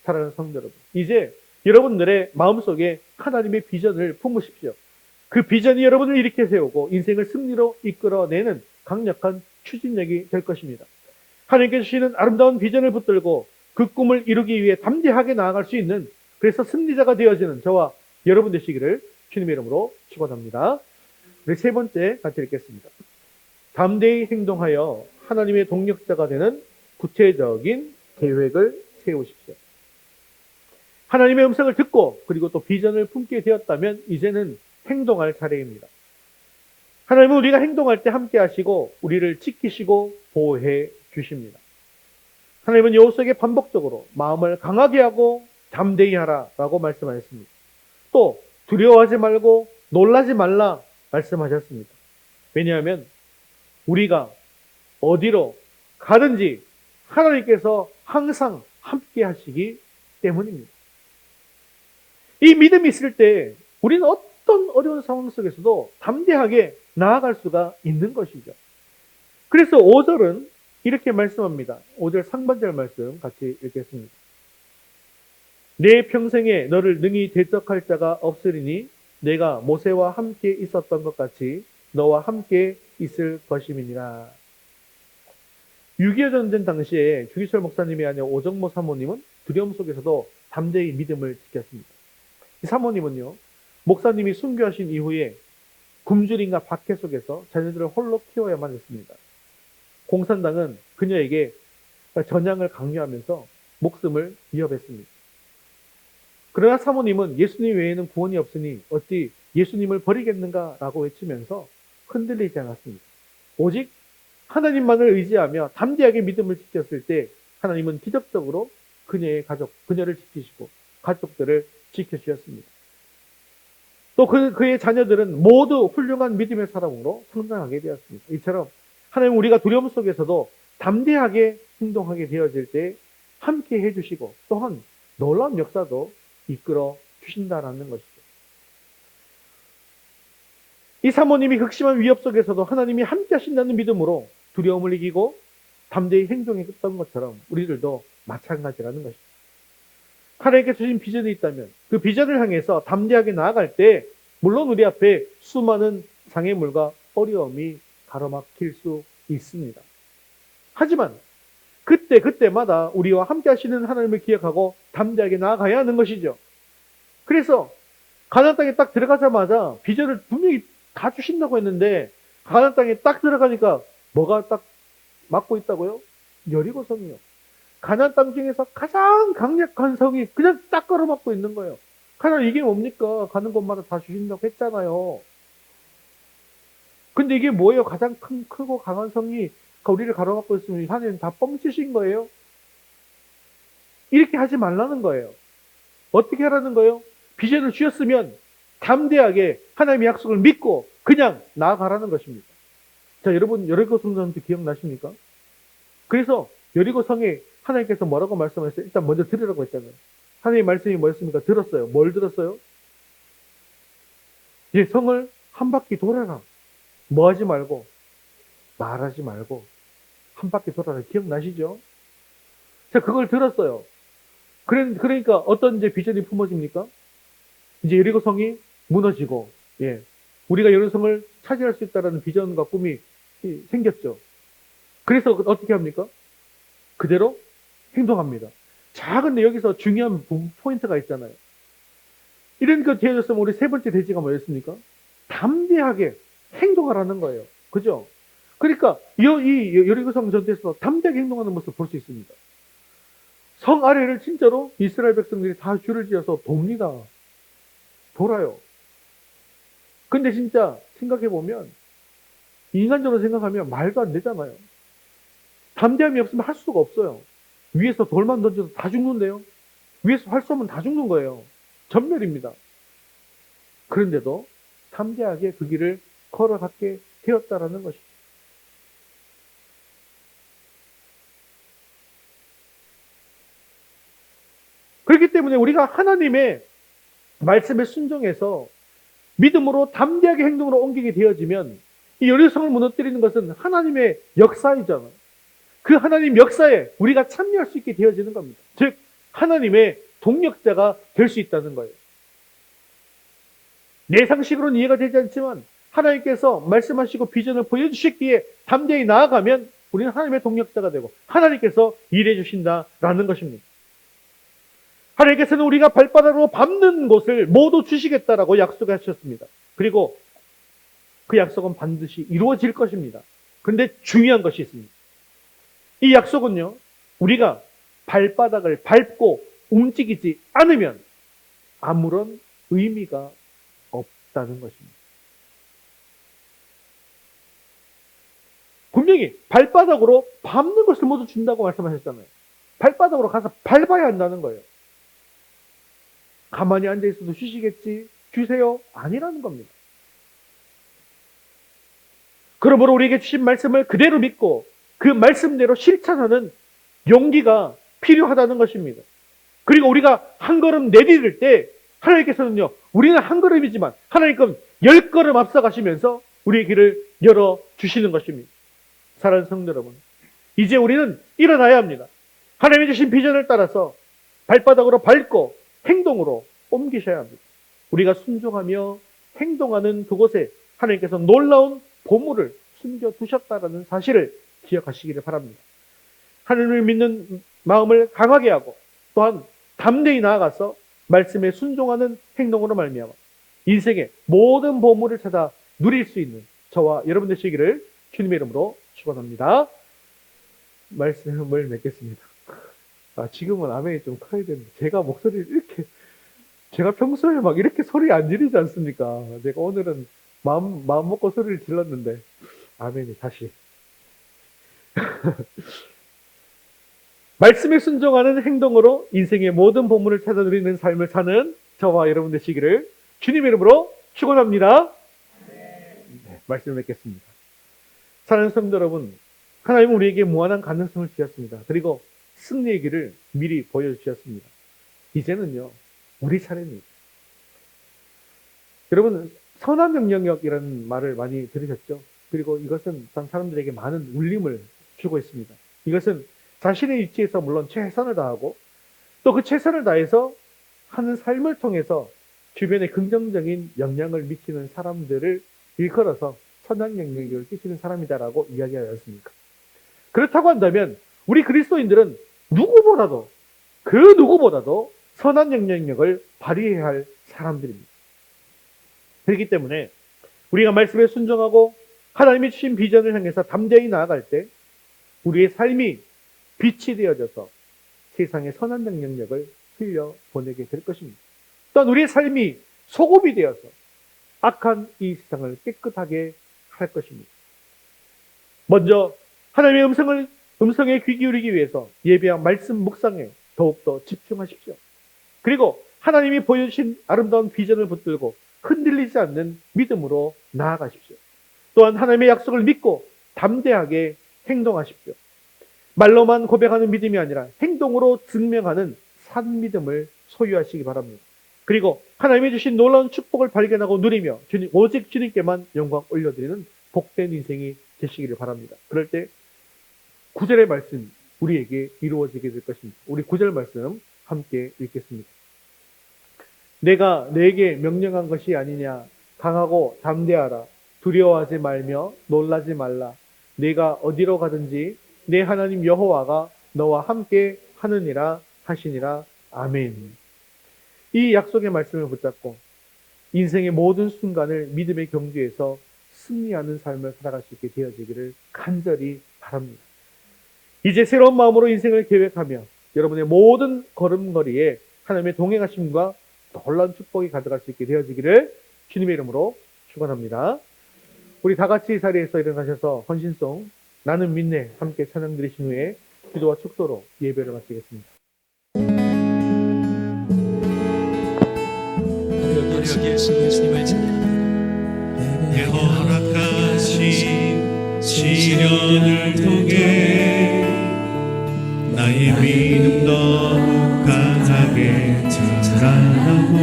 사랑하는 성도 여러분, 이제 여러분들의 마음속에 하나님의 비전을 품으십시오. 그 비전이 여러분을 일으켜 세우고 인생을 승리로 이끌어내는 강력한 추진력이 될 것입니다. 하나님께서 주시는 아름다운 비전을 붙들고 그 꿈을 이루기 위해 담대하게 나아갈 수 있는 그래서 승리자가 되어지는 저와 여러분 되시기를 주님의 이름으로 축원합니다. 우리 세 번째 같이 읽겠습니다. 담대히 행동하여 하나님의 동력자가 되는 구체적인 계획을 세우십시오. 하나님의 음성을 듣고 그리고 또 비전을 품게 되었다면 이제는 행동할 차례입니다. 하나님은 우리가 행동할 때 함께 하시고 우리를 지키시고 보호해 주십니다. 하나님은 여호수아에게 반복적으로 마음을 강하게 하고 담대히 하라라고 말씀하셨습니다. 또 두려워하지 말고 놀라지 말라 말씀하셨습니다. 왜냐하면 우리가 어디로 가든지 하나님께서 항상 함께 하시기 때문입니다. 이 믿음이 있을 때 우리는 어떤 어려운 상황 속에서도 담대하게 나아갈 수가 있는 것이죠. 그래서 5절은 이렇게 말씀합니다. 5절 상반절 말씀 같이 읽겠습니다. 내 평생에 너를 능히 대적할 자가 없으리니 내가 모세와 함께 있었던 것 같이 너와 함께 있을 것임이니라. 6.25 전쟁 당시에 주기철 목사님이 아닌 오정모 사모님은 두려움 속에서도 담대히 믿음을 지켰습니다. 이 사모님은요, 목사님이 순교하신 이후에 굶주림과 박해 속에서 자녀들을 홀로 키워야만 했습니다. 공산당은 그녀에게 전향을 강요하면서 목숨을 위협했습니다. 그러나 사모님은 예수님 외에는 구원이 없으니 어찌 예수님을 버리겠는가라고 외치면서 흔들리지 않았습니다. 오직 하나님만을 의지하며 담대하게 믿음을 지켰을 때 하나님은 기적적으로 그녀를 지키시고 가족들을 지켜주셨습니다. 또 그의 자녀들은 모두 훌륭한 믿음의 사람으로 성장하게 되었습니다. 이처럼 하나님 우리가 두려움 속에서도 담대하게 행동하게 되어질 때 함께 해주시고 또한 놀라운 역사도 이끌어 주신다라는 것이죠. 이 사모님이 극심한 위협 속에서도 하나님이 함께 하신다는 믿음으로 두려움을 이기고 담대히 행동했던 것처럼 우리들도 마찬가지라는 것이죠. 하나님께 주신 비전이 있다면 그 비전을 향해서 담대하게 나아갈 때 물론 우리 앞에 수많은 장애물과 어려움이 가로막힐 수 있습니다. 하지만 그때마다 우리와 함께 하시는 하나님을 기억하고 담대하게 나아가야 하는 것이죠. 그래서 가나안 땅에 딱 들어가자마자 비전을 분명히 다 주신다고 했는데 가나안 땅에 딱 들어가니까 뭐가 딱 막고 있다고요? 여리고성이요. 가나안 땅 중에서 가장 강력한 성이 그냥 딱 걸어막고 있는 거예요. 하나님 이게 뭡니까? 가는 곳마다 다 주신다고 했잖아요. 근데 이게 뭐예요? 가장 크고 강한 성이 우리를 가로막고 있으면 하나님 다 뻥치신 거예요? 이렇게 하지 말라는 거예요. 어떻게 하라는 거예요? 비전을 주셨으면 담대하게 하나님의 약속을 믿고 그냥 나아가라는 것입니다. 자, 여러분 여리고성 전투 기억나십니까? 그래서 여리고성에 하나님께서 뭐라고 말씀하셨어요? 일단 먼저 들으라고 했잖아요. 하나님의 말씀이 뭐였습니까? 들었어요. 뭘 들었어요? 이제 성을 한 바퀴 돌아라. 뭐 하지 말고 말하지 말고 한 바퀴 돌아라. 기억나시죠? 자, 그걸 들었어요. 그러니까 어떤 이제 비전이 품어집니까? 이제 여리고성이 무너지고, 우리가 여리고성을 차지할 수 있다는 비전과 꿈이 생겼죠. 그래서 어떻게 합니까? 그대로 행동합니다. 자, 근데 여기서 중요한 포인트가 있잖아요. 이런 거 되어졌으면 우리 세 번째 대지가 뭐였습니까? 담대하게 행동하라는 거예요. 그죠? 그러니까 이 여리고성 전투에서 담대하게 행동하는 모습을 볼 수 있습니다. 성 아래를 진짜로 이스라엘 백성들이 다 줄을 지어서 돕니다. 돌아요. 근데 진짜 생각해보면 인간적으로 생각하면 말도 안 되잖아요. 담대함이 없으면 할 수가 없어요. 위에서 돌만 던져도 다 죽는데요. 위에서 활 쏘면 다 죽는 거예요. 전멸입니다. 그런데도 담대하게 그 길을 걸어가게 되었다라는 것이죠. 그렇기 때문에 우리가 하나님의 말씀에 순종해서 믿음으로 담대하게 행동으로 옮기게 되어지면 이 여리고성을 무너뜨리는 것은 하나님의 역사이잖아요. 그 하나님 역사에 우리가 참여할 수 있게 되어지는 겁니다. 즉 하나님의 동력자가 될 수 있다는 거예요. 내 상식으로는 이해가 되지 않지만 하나님께서 말씀하시고 비전을 보여주셨기에 담대히 나아가면 우리는 하나님의 동력자가 되고 하나님께서 일해 주신다라는 것입니다. 하나님께서는 우리가 발바닥으로 밟는 곳을 모두 주시겠다라고 약속하셨습니다. 그리고 그 약속은 반드시 이루어질 것입니다. 그런데 중요한 것이 있습니다. 이 약속은요, 우리가 발바닥을 밟고 움직이지 않으면 아무런 의미가 없다는 것입니다. 분명히 발바닥으로 밟는 것을 모두 준다고 말씀하셨잖아요. 발바닥으로 가서 밟아야 한다는 거예요. 가만히 앉아있어도 주시겠지? 주세요? 아니라는 겁니다. 그러므로 우리에게 주신 말씀을 그대로 믿고 그 말씀대로 실천하는 용기가 필요하다는 것입니다. 그리고 우리가 한 걸음 내디딜 때 하나님께서는요, 우리는 한 걸음이지만 하나님께서는 10걸음 앞서가시면서 우리의 길을 열어주시는 것입니다. 사랑하는 성도 여러분, 이제 우리는 일어나야 합니다. 하나님이 주신 비전을 따라서 발바닥으로 밟고 행동으로 옮기셔야 합니다. 우리가 순종하며 행동하는 그곳에 하나님께서 놀라운 보물을 숨겨두셨다는 사실을 기억하시기를 바랍니다. 하나님을 믿는 마음을 강하게 하고 또한 담대히 나아가서 말씀에 순종하는 행동으로 말미암아 인생의 모든 보물을 찾아 누릴 수 있는 저와 여러분 되시기를 주님의 이름으로 축원합니다. 말씀을 맺겠습니다. 지금은 아멘이 좀 커야 되는데 제가 목소리를 이렇게 제가 평소에 막 이렇게 소리 안 지르지 않습니까? 제가 오늘은 마음 먹고 소리를 질렀는데 아멘이 다시 말씀에 순종하는 행동으로 인생의 모든 보물을 찾아 누리는 삶을 사는 저와 여러분 되시기를 주님의 이름으로 축원합니다. 네, 말씀을 맺겠습니다. 사랑하는 성도 여러분, 하나님은 우리에게 무한한 가능성을 주셨습니다. 그리고 승리의 길을 미리 보여주셨습니다. 이제는요, 우리 차례입니다. 여러분, 선한 명령력이라는 말을 많이 들으셨죠? 그리고 이것은 사람들에게 많은 울림을 주고 있습니다. 이것은 자신의 위치에서 물론 최선을 다하고 또 그 최선을 다해서 하는 삶을 통해서 주변에 긍정적인 영향을 미치는 사람들을 일컬어서 선한 영향력을 끼치는 사람이다라고 이야기하였습니까? 그렇다고 한다면 우리 그리스도인들은 누구보다도 그 누구보다도 선한 영향력을 발휘해야 할 사람들입니다. 그렇기 때문에 우리가 말씀에 순종하고 하나님이 주신 비전을 향해서 담대히 나아갈 때 우리의 삶이 빛이 되어져서 세상에 선한 영향력을 흘려보내게 될 것입니다. 또한 우리의 삶이 소금이 되어서 악한 이 세상을 깨끗하게 할 것입니다. 먼저 하나님의 음성에 귀 기울이기 위해서 예배와 말씀 묵상에 더욱더 집중하십시오. 그리고 하나님이 보여주신 아름다운 비전을 붙들고 흔들리지 않는 믿음으로 나아가십시오. 또한 하나님의 약속을 믿고 담대하게 행동하십시오. 말로만 고백하는 믿음이 아니라 행동으로 증명하는 산 믿음을 소유하시기 바랍니다. 그리고 하나님이 주신 놀라운 축복을 발견하고 누리며 오직 주님께만 영광 올려드리는 복된 인생이 되시기를 바랍니다. 그럴 때 9절의 말씀 우리에게 이루어지게 될 것입니다. 우리 9절 말씀 함께 읽겠습니다. 내가 내게 명령한 것이 아니냐. 강하고 담대하라. 두려워하지 말며 놀라지 말라. 내가 어디로 가든지 내 하나님 여호와가 너와 함께 하느니라 하시니라. 아멘. 이 약속의 말씀을 붙잡고 인생의 모든 순간을 믿음의 경주에서 승리하는 삶을 살아갈 수 있게 되어지기를 간절히 바랍니다. 이제 새로운 마음으로 인생을 계획하며 여러분의 모든 걸음걸이에 하나님의 동행하심과 놀라운 축복이 가져갈 수 있게 되어지기를 주님의 이름으로 축원합니다. 우리 다 같이 이 자리에서 일어나셔서 헌신송 나는 믿네 함께 찬양 드리신 후에 기도와 축도로 예배를 마치겠습니다. 여기에 예수님을 찬양합니다. 허락하신 시련을 통해 나의 믿음 너무 강하게 자라나고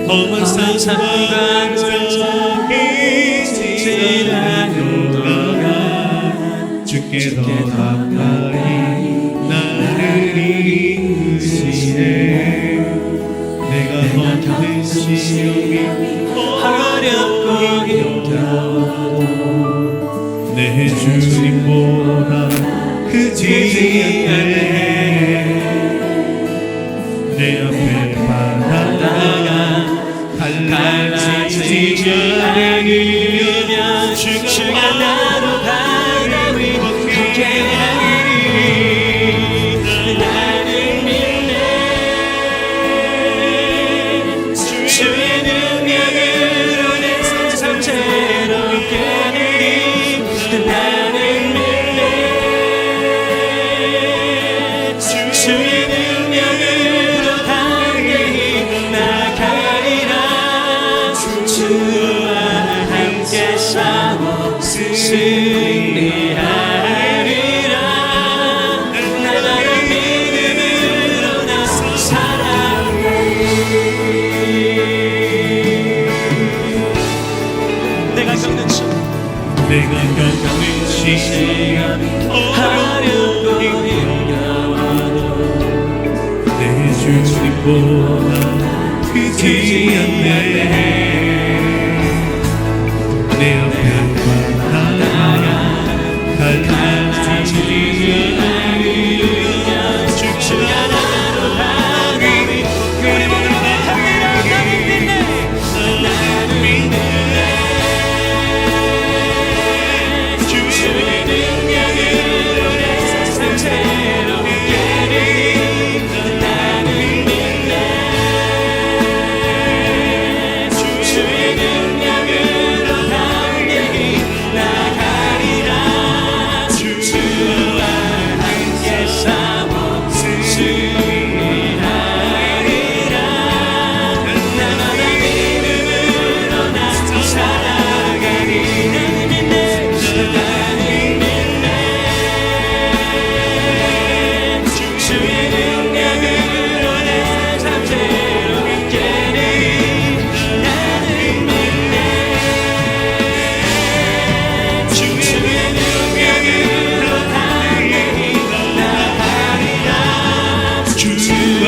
험한 산과 저기 지나는 동안 주께 더 가까이 나를 이끄시네. 내가 힘든 시험이 어렵고 힘겨워도 내 주님보다 크지 않네. 내 앞에 바다가 갈라지지 않으면 주가 나로 바다 위 함께하리니 나는 믿네. 주의 능력으로 내 세상 새롭게 하리니 하려고 힘겨워도 내 주님보다 크지 않네. 내 옆에 나가 갈라지지 않으려 주가 나로 하나님 우리 모두 합니다. 나는 믿네. 나는 믿네. 주의 능력으로 내 세상 새롭게 나는 믿네. 주의 능력으로 담대히 나가리라. 주와 함께 싸워 승리하리라. 나만의 믿음으로 나 살아가리. 나는 믿네. 나는 믿네. 주의 능력으로 내 삶 새롭게 나는 믿네. 주의 능력으로 담대히 나가리라. 주와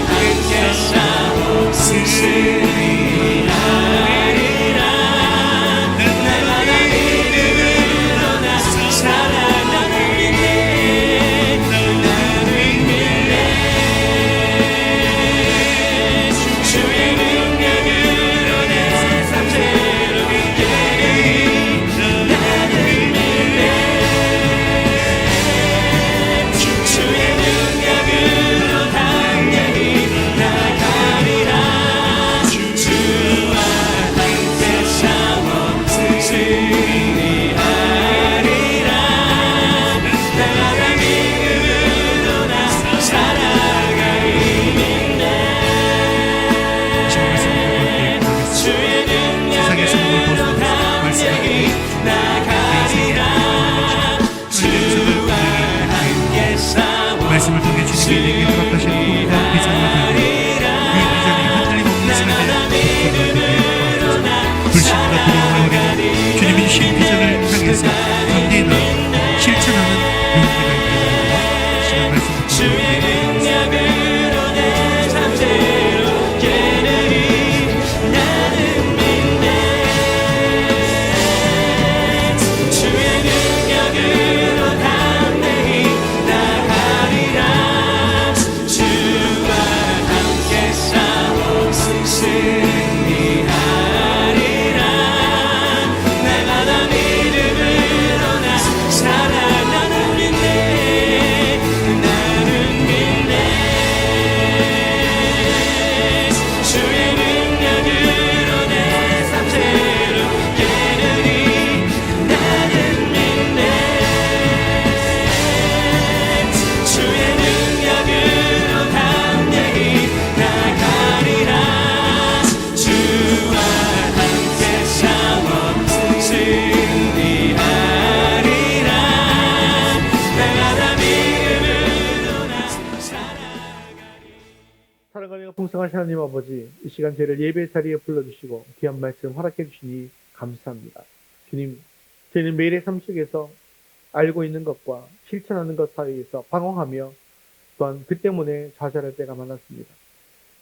함께 싸워 승리하리라. 나만의 믿음으로 나 살아. 나는 믿네. 나는 믿네. 주의 능력으로 내 삶 새롭게 나는 믿네. 주의 능력으로 담대히 나가리라. 주와 함께 싸워 승리하리라. 나만의 믿음으로 나 살아가리. 주의 능력으로 담대히 나가리라. 주와 함께 싸워 말씀을 통해 주님이 내게 허락하신 꿈과 비전을 들고 이 비전이 흔들림 없는 삶에 불신과 두려움을 버리고 주님이 주신 비전을 향해서 담대히 나아가 실천하는 용기가 있기를 시간 말씀 듣고 주의 능력으로 내 삶 새롭게 되리. 나는 믿네. 주의 능력으로 담대히 나가리라. 주와 함께 싸워 승리하리라. 날마다 믿음으로 나 살아. 나는 믿네. 나는 믿네. 주의 능력으로 내 삶 새롭게 되리. 나는 믿네. 주의 능력으로 담대히 나가리라. 주와 함께 싸워 승리하리라. 날마다 믿음으로 나 살아가리. 사랑하며 풍성하신 하나님 아버지, 이 시간 저희를 예배 자리에 불러주시고 귀한 말씀 허락해 주시니 감사합니다. 주님, 저희는 매일의 삶 속에서 알고 있는 것과 실천하는 것 사이에서 방황하며 또한 그 때문에 좌절할 때가 많았습니다.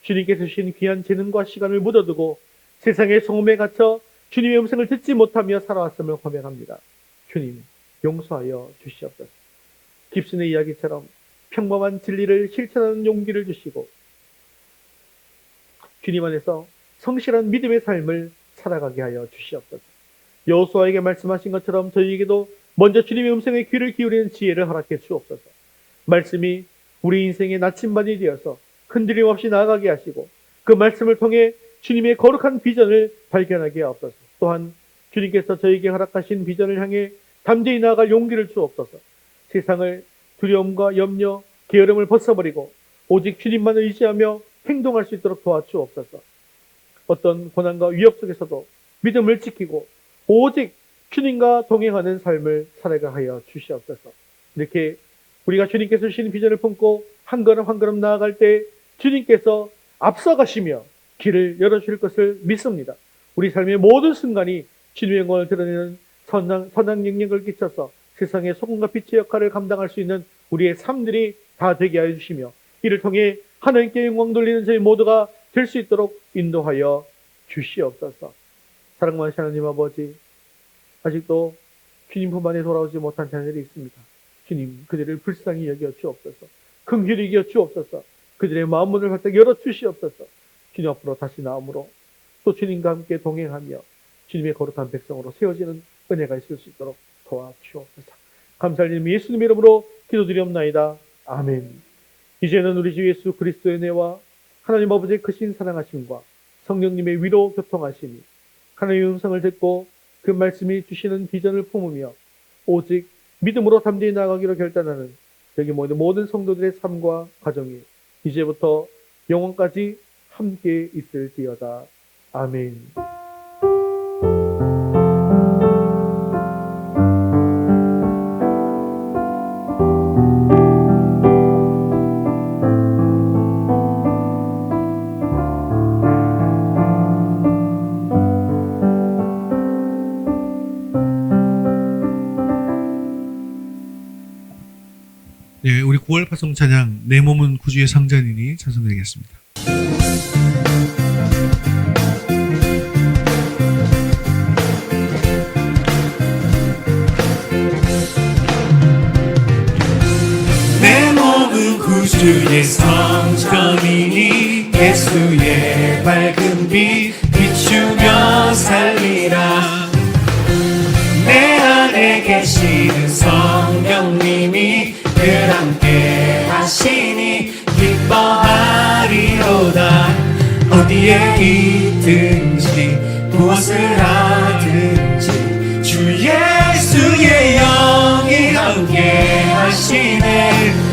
주님께서 주신 귀한 재능과 시간을 묻어두고 세상의 소음에 갇혀 주님의 음성을 듣지 못하며 살아왔음을 고백합니다. 주님, 용서하여 주시옵소서. 깁슨의 이야기처럼 평범한 진리를 실천하는 용기를 주시고 주님 안에서 성실한 믿음의 삶을 살아가게 하여 주시옵소서. 여호수아에게 말씀하신 것처럼 저희에게도 먼저 주님의 음성에 귀를 기울이는 지혜를 허락해 주옵소서. 말씀이 우리 인생의 나침반이 되어서 흔들림 없이 나아가게 하시고 그 말씀을 통해 주님의 거룩한 비전을 발견하게 하옵소서. 또한 주님께서 저에게 허락하신 비전을 향해 담대히 나아갈 용기를 주옵소서. 세상을 두려움과 염려, 게으름을 벗어버리고 오직 주님만을 의지하며 행동할 수 있도록 도와주옵소서. 어떤 고난과 위협 속에서도 믿음을 지키고 오직 주님과 동행하는 삶을 살아가 하여 주시옵소서. 이렇게 우리가 주님께서 주신 비전을 품고 한 걸음 한 걸음 나아갈 때 주님께서 앞서가시며 길을 열어주실 것을 믿습니다. 우리 삶의 모든 순간이 주님의 영광을 드러내는 선한 영향을 끼쳐서 세상의 소금과 빛의 역할을 감당할 수 있는 우리의 삶들이 다 되게 하여 주시며 이를 통해 하나님께 영광 돌리는 저희 모두가 될 수 있도록 인도하여 주시옵소서. 사랑 많으신 하나님 아버지, 아직도 주님 품 안에 돌아오지 못한 자녀들이 있습니다. 주님, 그들을 불쌍히 여겨 주옵소서. 긍휼히 여겨 주옵소서. 그들의 마음 문을 활짝 열어 주시옵소서. 주님 앞으로 다시 나옴으로 또 주님과 함께 동행하며 주님의 거룩한 백성으로 세워지는 은혜가 있을 수 있도록 도와주옵소서. 감사할 이름 예수님 이름으로 기도드리옵나이다. 아멘. 이제는 우리 주 예수 그리스도의 은혜와 하나님 아버지의 크신 사랑하심과 성령님의 위로 교통하심이 하나님의 음성을 듣고 그 말씀이 주시는 비전을 품으며 오직 믿음으로 담대히 나아가기로 결단하는 여기 모든 성도들의 삶과 가정이 이제부터 영원까지 함께 있을지어다. 아멘. 네, 우리 9월 파송 찬양 내 몸은 구주의 상전이니 찬송드리겠습니다. 내 몸은 구주의 성전이니 예수의 밝은 빛 비추며 살리라. 내 안에 계시는 성령님이 늘 함께 하시니 기뻐하리로다. 어디에 있든지 무엇을 하든지 주 예수의 영이 함께 하시네.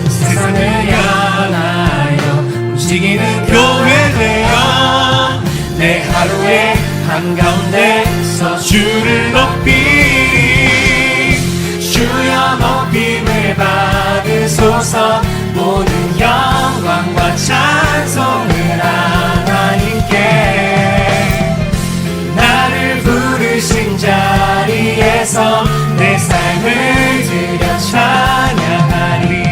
세상을 향하여 움직이는 교회 되어 내 하루의 한가운데서 주를 높이리. 주여 높임을 받으소서. 모든 영광과 찬송을 하나님께. 나를 부르신 자리에서 내 삶을 드려 찬양하리.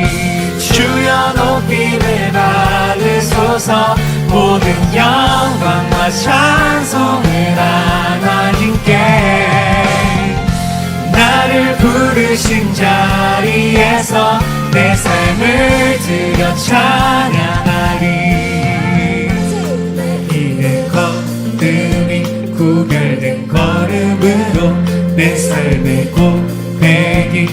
주여 높임을 받으소서. 모든 영광과 찬송을 하나님께. 나를 부르신 자리에서 내 삶을 드려 찬양하리. 이내 걸음이 구별된 걸음으로 내 삶의 고백이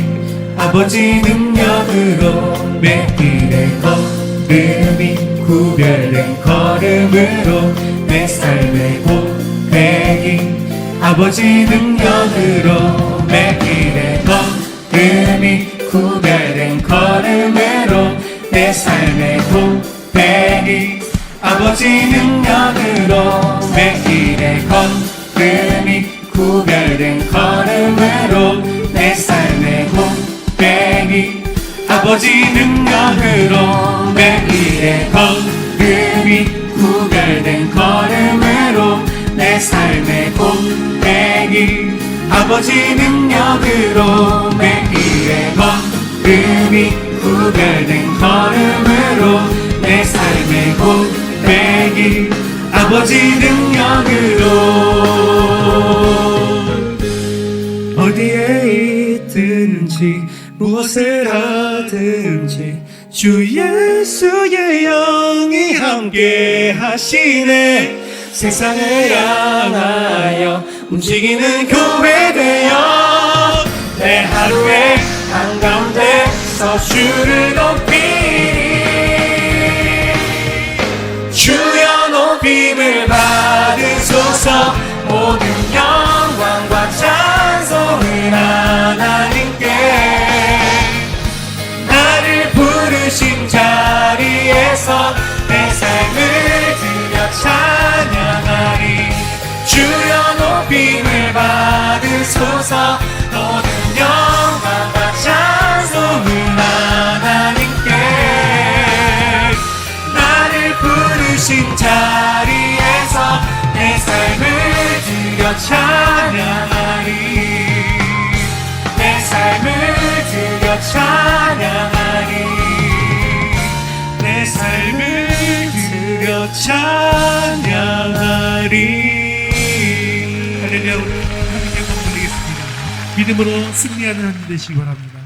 아버지 능력으로 매일의 걸음이 구별된 걸음으로 내 삶의 고백이 아버지 능력으로 매일의 걸음이 구별된 걸음으로 내 삶의 고백이 아버지 능력으로 매일의 걸음이 구별된 걸음으로 내 삶의 고백이 아버지 능력으로 매일의 걸음이 구별된 걸음으로 내 삶의 고백이 아버지 능력으로 매일의 걸음이 구별된 걸음으로 내 삶의 고백이 아버지 능력으로. 어디에 있든지 무엇을 하든지 주 예수의 영이 함께 하시네. 세상을 향하여 움직이는 교회 되어 내 하루의 한가운데서 주를 높이리. 주여 높임을 받으소서. 모든 영광과 찬송을 하나님께. 나를 부르신 자리에서 내 삶을 드려 찬양하리. 주여 높임을 받으소서. 모든 영광과 찬송을 하나님께. 나를 부르신 자리에서 내 삶을 드려 찬양하리. 내 삶을 찬양하리 내 삶을 드려 찬양하리. 할렐루야. 우리 하나님께 영광 돌리겠습니다. 믿음으로 승리하는 한 되시기 바랍니다.